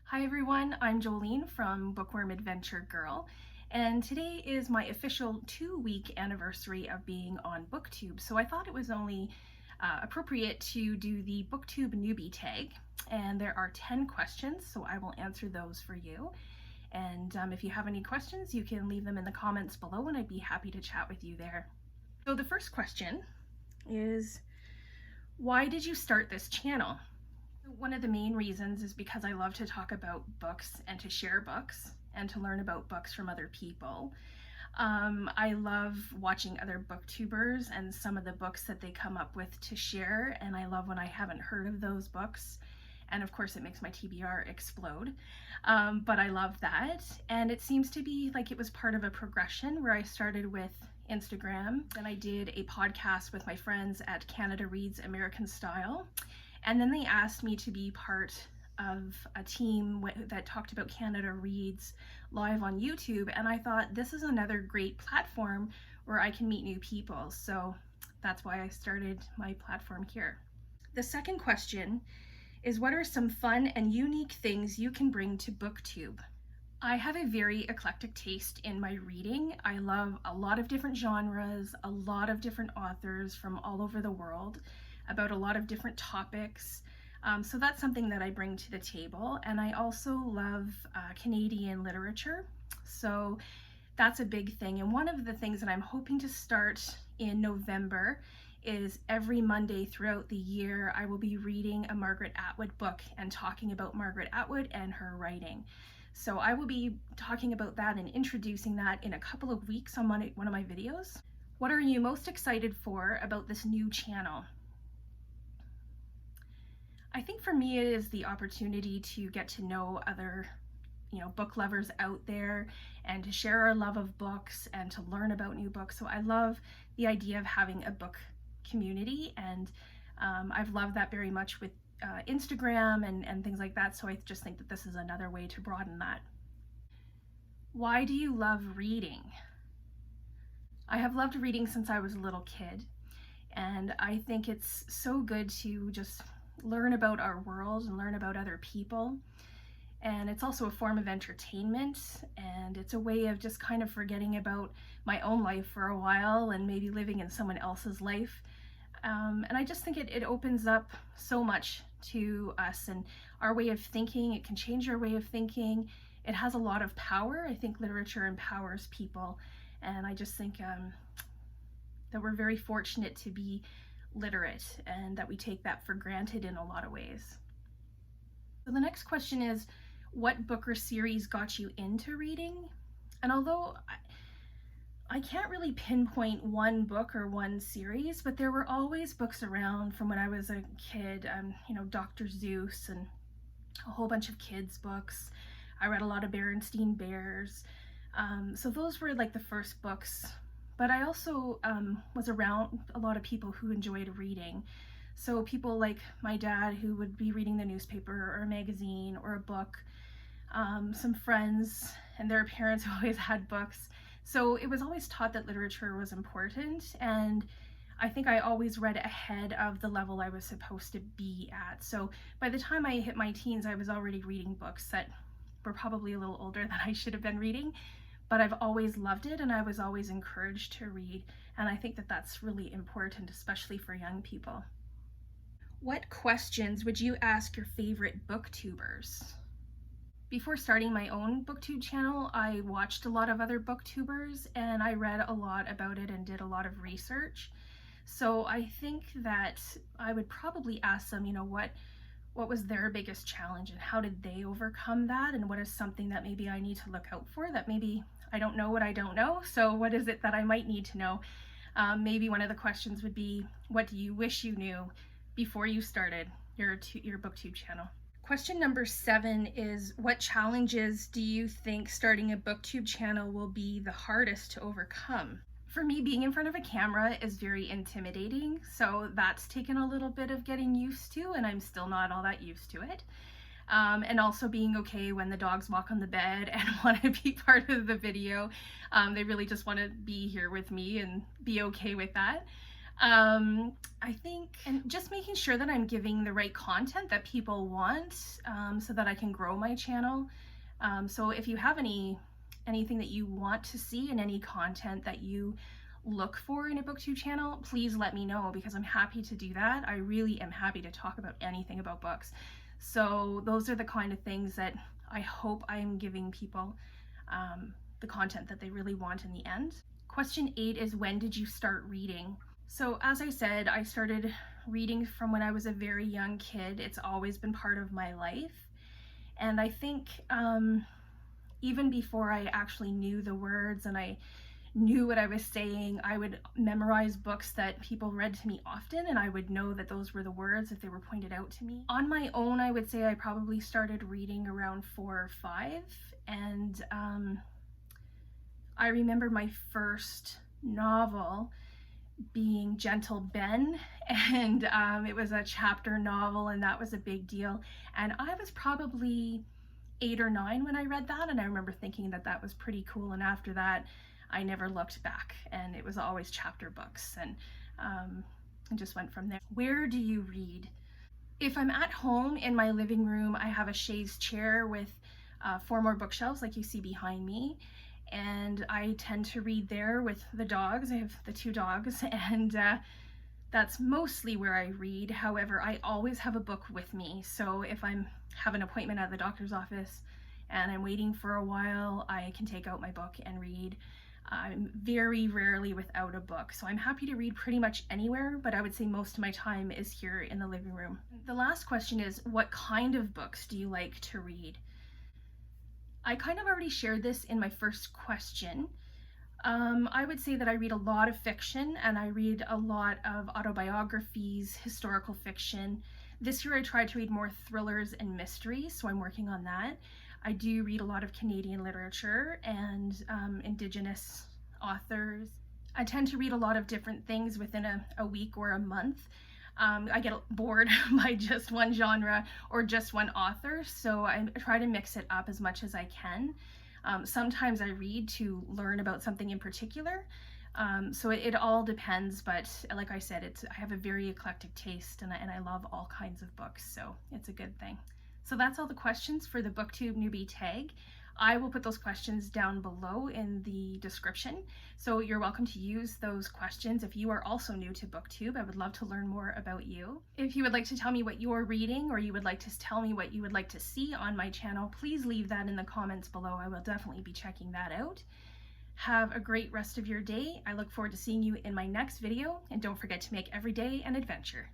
Hi everyone, I'm Jolene from Bookworm Adventure Girl, and today is my official 2-week anniversary of being on BookTube, so I thought it was only appropriate to do the BookTube Newbie Tag, and there are 10 questions, so I will answer those for you. And if you have any questions, you can leave them in the comments below, and I'd be happy to chat with you there. So the first question is, why did you start this channel? One of the main reasons is because I love to talk about books and to share books and to learn about books from other people. I love watching other booktubers and some of the books that they come up with to share, and I love when I haven't heard of those books. And of course it makes my TBR explode, but I love that. And it seems to be like it was part of a progression where I started with Instagram, then I did a podcast with my friends at Canada Reads American Style. And then they asked me to be part of a team that talked about Canada Reads live on YouTube. And I thought, this is another great platform where I can meet new people. So that's why I started my platform here. The second question is, what are some fun and unique things you can bring to BookTube? I have a very eclectic taste in my reading. I love a lot of different genres, a lot of different authors from all over the world, about a lot of different topics. So that's something that I bring to the table. And I also love Canadian literature. So that's a big thing. And one of the things that I'm hoping to start in November is every Monday throughout the year, I will be reading a Margaret Atwood book and talking about Margaret Atwood and her writing. So I will be talking about that and introducing that in a couple of weeks on one of my videos. What are you most excited for about this new channel? I think for me it is the opportunity to get to know other book lovers out there and to share our love of books and to learn about new books. So I love the idea of having a book community, and I've loved that very much with Instagram and things like that. So I just think that this is another way to broaden that. Why do you love reading? I have loved reading since I was a little kid, and I think it's so good to just learn about our world and learn about other people. And it's also a form of entertainment, and it's a way of just kind of forgetting about my own life for a while and maybe living in someone else's life. And I just think it opens up so much to us and our way of thinking. It can change our way of thinking. It has a lot of power. I think literature empowers people, and I just think that we're very fortunate to be literate and that we take that for granted in a lot of ways. So the next question is, what book or series got you into reading? And although I can't really pinpoint one book or one series, but there were always books around from when I was a kid, Dr. Seuss and a whole bunch of kids books. I read a lot of Berenstain Bears. So those were like the first books. But I also was around a lot of people who enjoyed reading. So people like my dad who would be reading the newspaper or a magazine or a book. Some friends and their parents who always had books. So it was always taught that literature was important, and I think I always read ahead of the level I was supposed to be at. So by the time I hit my teens, I was already reading books that were probably a little older than I should have been reading. But I've always loved it, and I was always encouraged to read. And I think that that's really important, especially for young people. What questions would you ask your favorite booktubers? Before starting my own BookTube channel, I watched a lot of other booktubers, and I read a lot about it and did a lot of research. So I think that I would probably ask them, what was their biggest challenge and how did they overcome that, and what is something that maybe I need to look out for that maybe I don't know what I don't know. So what is it that I might need to know? Maybe one of the questions would be, what do you wish you knew before you started your BookTube channel? Question number 7 is, what challenges do you think starting a BookTube channel will be the hardest to overcome? For me, being in front of a camera is very intimidating, so that's taken a little bit of getting used to, and I'm still not all that used to it. And also being okay when the dogs walk on the bed and want to be part of the video. They really just want to be here with me and be okay with that. I think, and just making sure that I'm giving the right content that people want, so that I can grow my channel. So if you have anything that you want to see and any content that you look for in a BookTube channel, please let me know, because I'm happy to do that. I really am happy to talk about anything about books. So those are the kind of things that I hope I'm giving people the content that they really want in the end. Question 8 is, when did you start reading? So as I said, I started reading from when I was a very young kid. It's always been part of my life. And I think even before I actually knew the words and I knew what I was saying, I would memorize books that people read to me often, and I would know that those were the words if they were pointed out to me. On my own, I would say I probably started reading around 4 or 5, and I remember my first novel being Gentle Ben, and it was a chapter novel, and that was a big deal. And I was probably 8 or 9 when I read that, and I remember thinking that that was pretty cool. And after that, I never looked back, and it was always chapter books, and just went from there. Where do you read? If I'm at home in my living room, I have a chaise chair with 4 more bookshelves like you see behind me, and I tend to read there with the dogs. I have the 2 dogs, and that's mostly where I read. However, I always have a book with me, so if I have an appointment at the doctor's office and I'm waiting for a while, I can take out my book and read. I'm very rarely without a book, so I'm happy to read pretty much anywhere, but I would say most of my time is here in the living room. The last question is, what kind of books do you like to read? I kind of already shared this in my first question. I would say that I read a lot of fiction, and I read a lot of autobiographies, historical fiction. This year I tried to read more thrillers and mysteries, so I'm working on that. I do read a lot of Canadian literature and Indigenous authors. I tend to read a lot of different things within a week or a month. I get bored by just one genre or just one author, so I try to mix it up as much as I can. Sometimes I read to learn about something in particular, so it all depends, but like I said, I have a very eclectic taste, and I love all kinds of books, so it's a good thing. So that's all the questions for the BookTube Newbie Tag. I will put those questions down below in the description, so you're welcome to use those questions if you are also new to BookTube. I would love to learn more about you. If you would like to tell me what you're reading, or you would like to tell me what you would like to see on my channel, please leave that in the comments below. I will definitely be checking that out. Have a great rest of your day. I look forward to seeing you in my next video, and don't forget to make every day an adventure.